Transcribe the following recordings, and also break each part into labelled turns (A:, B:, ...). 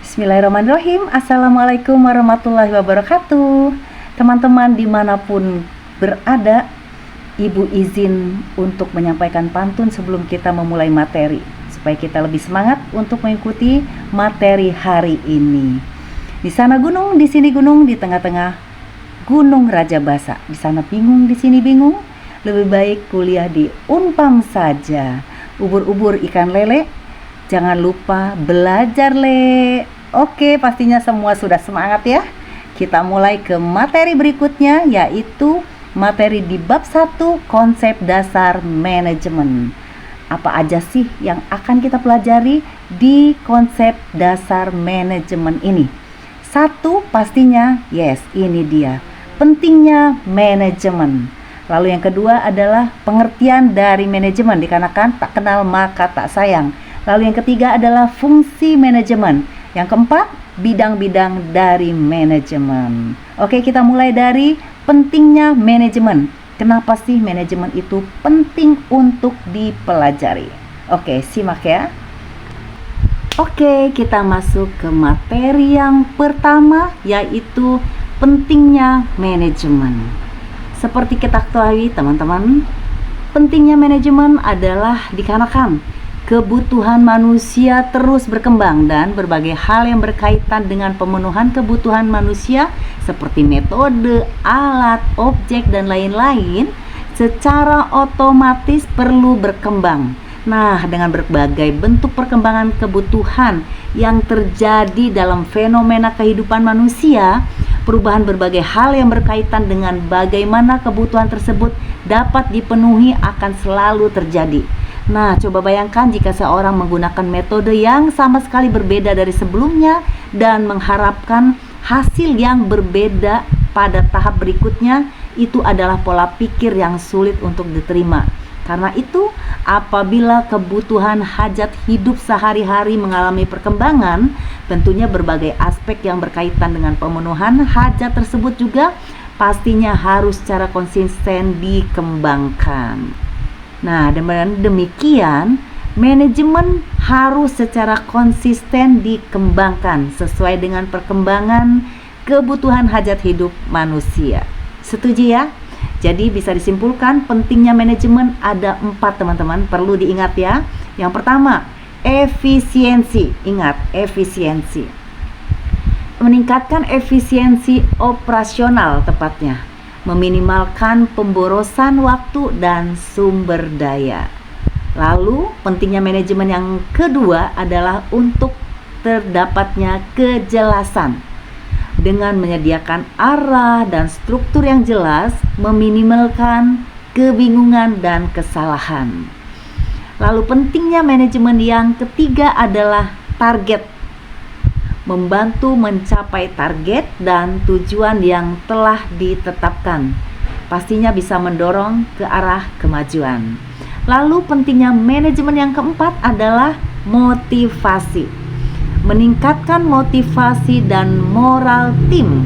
A: Bismillahirrahmanirrahim. Assalamualaikum warahmatullahi wabarakatuh. Teman-teman dimanapun berada, Ibu izin untuk menyampaikan pantun sebelum kita memulai materi, supaya kita lebih semangat untuk mengikuti materi hari ini. Di sana gunung, di sini gunung, di tengah-tengah gunung Raja Basa. Di sana bingung, di sini bingung. Lebih baik kuliah di Unpam saja. Ubur-ubur ikan lele, jangan lupa belajar le. Oke, pastinya semua sudah semangat ya. Kita mulai ke materi berikutnya, yaitu materi di bab 1, konsep dasar manajemen. Apa aja sih yang akan kita pelajari di konsep dasar manajemen ini? 1 pastinya, yes, ini dia, pentingnya manajemen. Lalu yang kedua adalah pengertian dari manajemen, dikarenakan tak kenal maka tak sayang. Lalu yang ketiga adalah fungsi manajemen. Yang keempat, bidang-bidang dari manajemen. Oke, kita mulai dari pentingnya manajemen. Kenapa sih manajemen itu penting untuk dipelajari? Oke, simak ya. Oke, kita masuk ke materi yang pertama, yaitu pentingnya manajemen. Seperti kita ketahui teman-teman, pentingnya manajemen adalah dikarenakan kebutuhan manusia terus berkembang dan berbagai hal yang berkaitan dengan pemenuhan kebutuhan manusia seperti metode, alat, objek, dan lain-lain secara otomatis perlu berkembang. Nah, dengan berbagai bentuk perkembangan kebutuhan yang terjadi dalam fenomena kehidupan manusia, perubahan berbagai hal yang berkaitan dengan bagaimana kebutuhan tersebut dapat dipenuhi akan selalu terjadi. Nah, coba bayangkan jika seorang menggunakan metode yang sama sekali berbeda dari sebelumnya dan mengharapkan hasil yang berbeda pada tahap berikutnya, itu adalah pola pikir yang sulit untuk diterima. Karena itu, apabila kebutuhan hajat hidup sehari-hari mengalami perkembangan, tentunya berbagai aspek yang berkaitan dengan pemenuhan hajat tersebut juga pastinya harus secara konsisten dikembangkan. Nah, dengan demikian, manajemen harus secara konsisten dikembangkan sesuai dengan perkembangan kebutuhan hajat hidup manusia. Setuju ya? Jadi bisa disimpulkan pentingnya manajemen ada 4 teman-teman, perlu diingat ya. Yang pertama, efisiensi. Ingat, efisiensi. Meningkatkan efisiensi operasional tepatnya. Meminimalkan pemborosan waktu dan sumber daya. Lalu pentingnya manajemen yang kedua adalah untuk terdapatnya kejelasan. Dengan menyediakan arah dan struktur yang jelas, meminimalkan kebingungan dan kesalahan. Lalu pentingnya manajemen yang ketiga adalah target. Membantu mencapai target dan tujuan yang telah ditetapkan. Pastinya bisa mendorong ke arah kemajuan. Lalu pentingnya manajemen yang keempat adalah motivasi. Meningkatkan motivasi dan moral tim.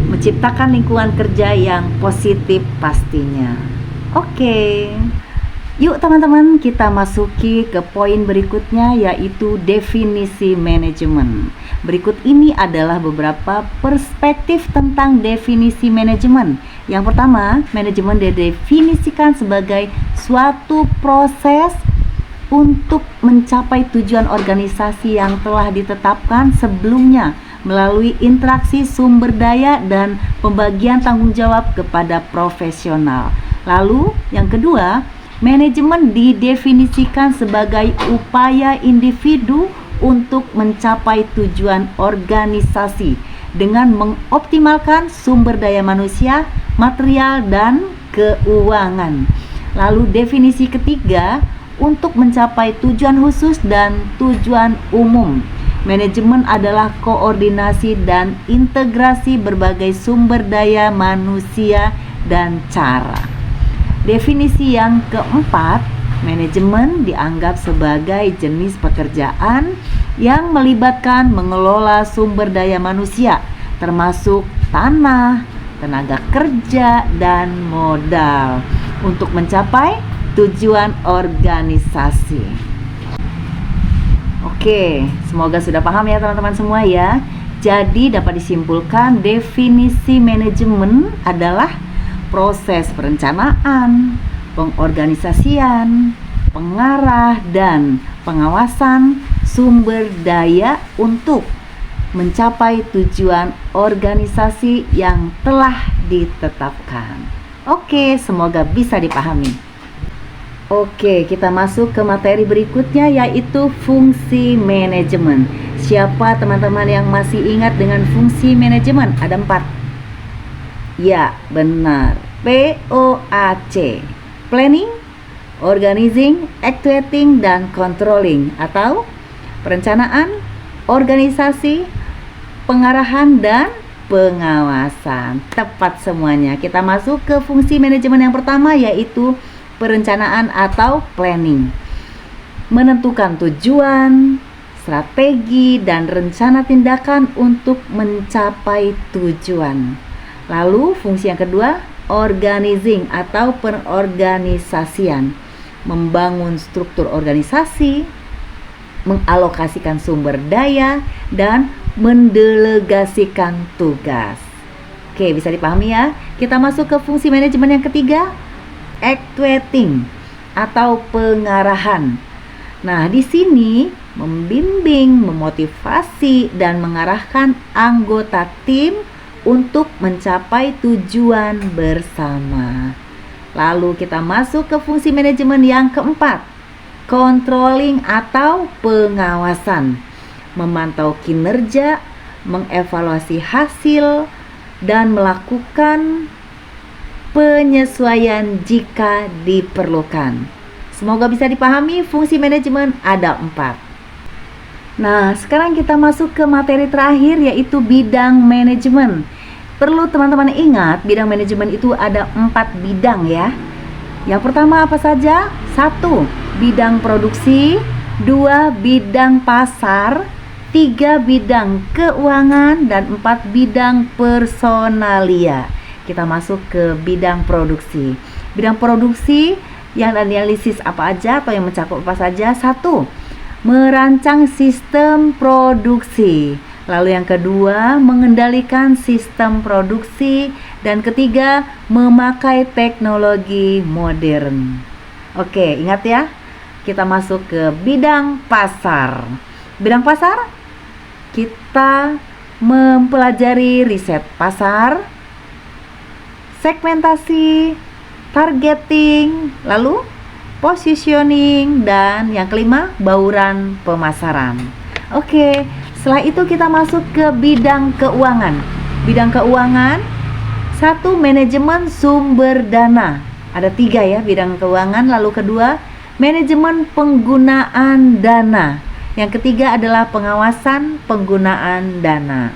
A: Menciptakan lingkungan kerja yang positif pastinya. Oke. Yuk teman-teman, kita masuki ke poin berikutnya, yaitu definisi manajemen. Berikut ini adalah beberapa perspektif tentang definisi manajemen. Yang pertama, manajemen didefinisikan sebagai suatu proses untuk mencapai tujuan organisasi yang telah ditetapkan sebelumnya melalui interaksi sumber daya dan pembagian tanggung jawab kepada profesional. Lalu, yang kedua, manajemen didefinisikan sebagai upaya individu untuk mencapai tujuan organisasi dengan mengoptimalkan sumber daya manusia, material, dan keuangan. Lalu definisi ketiga, untuk mencapai tujuan khusus dan tujuan umum. Manajemen adalah koordinasi dan integrasi berbagai sumber daya manusia dan cara. Definisi yang keempat, manajemen dianggap sebagai jenis pekerjaan yang melibatkan mengelola sumber daya manusia, termasuk tanah, tenaga kerja, dan modal untuk mencapai tujuan organisasi. Oke. Oke, semoga sudah paham ya teman-teman semua ya. Jadi dapat disimpulkan definisi manajemen adalah proses perencanaan, pengorganisasian, pengarah, dan pengawasan sumber daya untuk mencapai tujuan organisasi yang telah ditetapkan. Oke, semoga bisa dipahami. Oke, kita masuk ke materi berikutnya yaitu fungsi manajemen. Siapa teman-teman yang masih ingat dengan fungsi manajemen? Ada 4. Ya, benar. POAC. Planning, Organizing, Actuating, dan Controlling. Atau perencanaan, organisasi, pengarahan, dan pengawasan. Tepat semuanya. Kita masuk ke fungsi manajemen yang pertama yaitu perencanaan atau planning. Menentukan tujuan, strategi, dan rencana tindakan untuk mencapai tujuan. Lalu fungsi yang kedua, organizing atau perorganisasian. Membangun struktur organisasi, mengalokasikan sumber daya, dan mendelegasikan tugas. Oke, bisa dipahami ya. Kita masuk ke fungsi manajemen yang ketiga, actuating atau pengarahan. Nah, di sini membimbing, memotivasi, dan mengarahkan anggota tim untuk mencapai tujuan bersama. Lalu kita masuk ke fungsi manajemen yang keempat, controlling atau pengawasan. Memantau kinerja, mengevaluasi hasil, dan melakukan penyesuaian jika diperlukan. Semoga bisa dipahami, fungsi manajemen ada 4. Nah, sekarang kita masuk ke materi terakhir yaitu bidang manajemen. Perlu teman-teman ingat, bidang manajemen itu ada 4 bidang ya. Yang pertama apa saja? 1. Bidang produksi, 2. Bidang pasar, 3. Bidang keuangan, dan 4. Bidang personalia. Kita masuk ke bidang produksi. Bidang produksi yang analisis apa aja atau yang mencakup apa saja? 1. Merancang sistem produksi. Lalu yang kedua, mengendalikan sistem produksi. Dan ketiga, memakai teknologi modern. Oke, ingat ya. Kita masuk ke bidang pasar. Bidang pasar, kita mempelajari riset pasar, segmentasi, targeting, lalu positioning, dan yang kelima bauran pemasaran. Oke, setelah itu kita masuk ke bidang keuangan. Bidang keuangan, 1. Manajemen sumber dana. Ada 3 ya bidang keuangan. Lalu kedua, manajemen penggunaan dana. Yang ketiga adalah pengawasan penggunaan dana.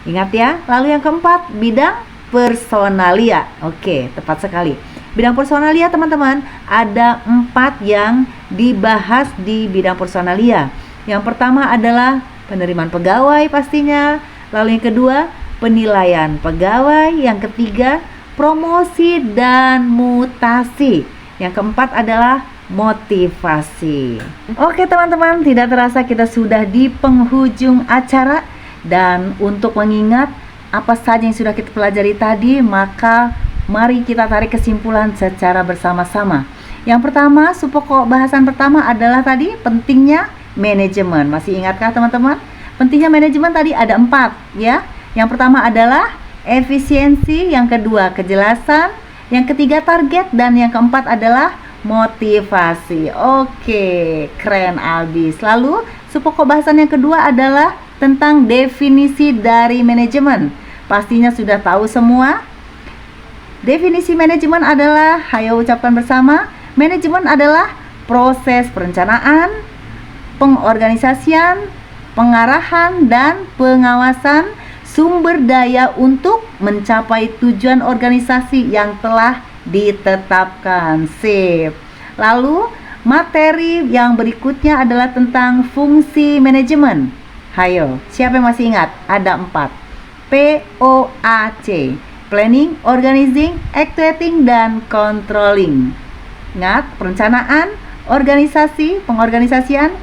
A: Ingat ya. Lalu yang keempat, bidang personalia. Oke, tepat sekali. Bidang personalia teman-teman, ada 4 yang dibahas di bidang personalia. Yang pertama adalah penerimaan pegawai pastinya. Lalu yang kedua, penilaian pegawai. Yang ketiga, promosi dan mutasi. Yang keempat adalah motivasi. Oke teman-teman, tidak terasa kita sudah di penghujung acara. Dan untuk mengingat apa saja yang sudah kita pelajari tadi, maka mari kita tarik kesimpulan secara bersama-sama. Yang pertama, pokok bahasan pertama adalah tadi pentingnya manajemen. Masih ingatkah teman-teman? Pentingnya manajemen tadi ada 4 ya. Yang pertama adalah efisiensi, yang kedua kejelasan, yang ketiga target, dan yang keempat adalah motivasi. Oke, keren abis. Lalu pokok bahasan yang kedua adalah tentang definisi dari manajemen. Pastinya sudah tahu semua. Definisi manajemen adalah, ayo ucapkan bersama, manajemen adalah proses perencanaan, pengorganisasian, pengarahan, dan pengawasan sumber daya untuk mencapai tujuan organisasi yang telah ditetapkan. Sip. Lalu materi yang berikutnya adalah tentang fungsi manajemen. Hayo, siapa yang masih ingat? Ada 4. POAC. Planning, Organizing, Actuating, dan Controlling. Ingat, perencanaan, organisasi, pengorganisasian,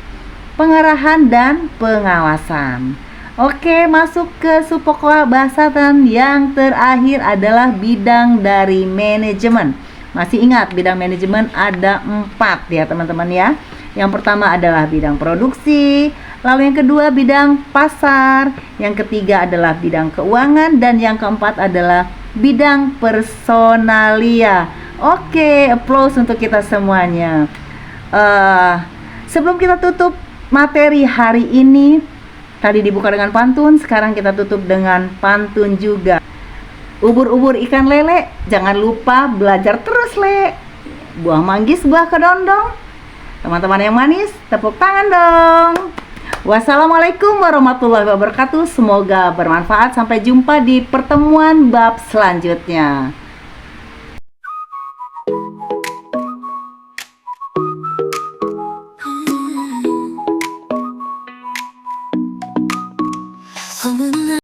A: pengarahan dan pengawasan. Oke, masuk ke subpokok bahasa dan yang terakhir adalah bidang dari manajemen. Masih ingat bidang manajemen ada 4 ya teman-teman ya. Yang pertama adalah bidang produksi, lalu yang kedua bidang pasar, yang ketiga adalah bidang keuangan, dan yang keempat adalah bidang personalia. Oke, applause untuk kita semuanya. Sebelum kita tutup materi hari ini, tadi dibuka dengan pantun, sekarang kita tutup dengan pantun juga. Ubur-ubur ikan lele, jangan lupa belajar terus, Le. Buah manggis, buah kedondong. Teman-teman yang manis, tepuk tangan dong. Wassalamualaikum warahmatullahi wabarakatuh. Semoga bermanfaat. Sampai jumpa di pertemuan bab selanjutnya.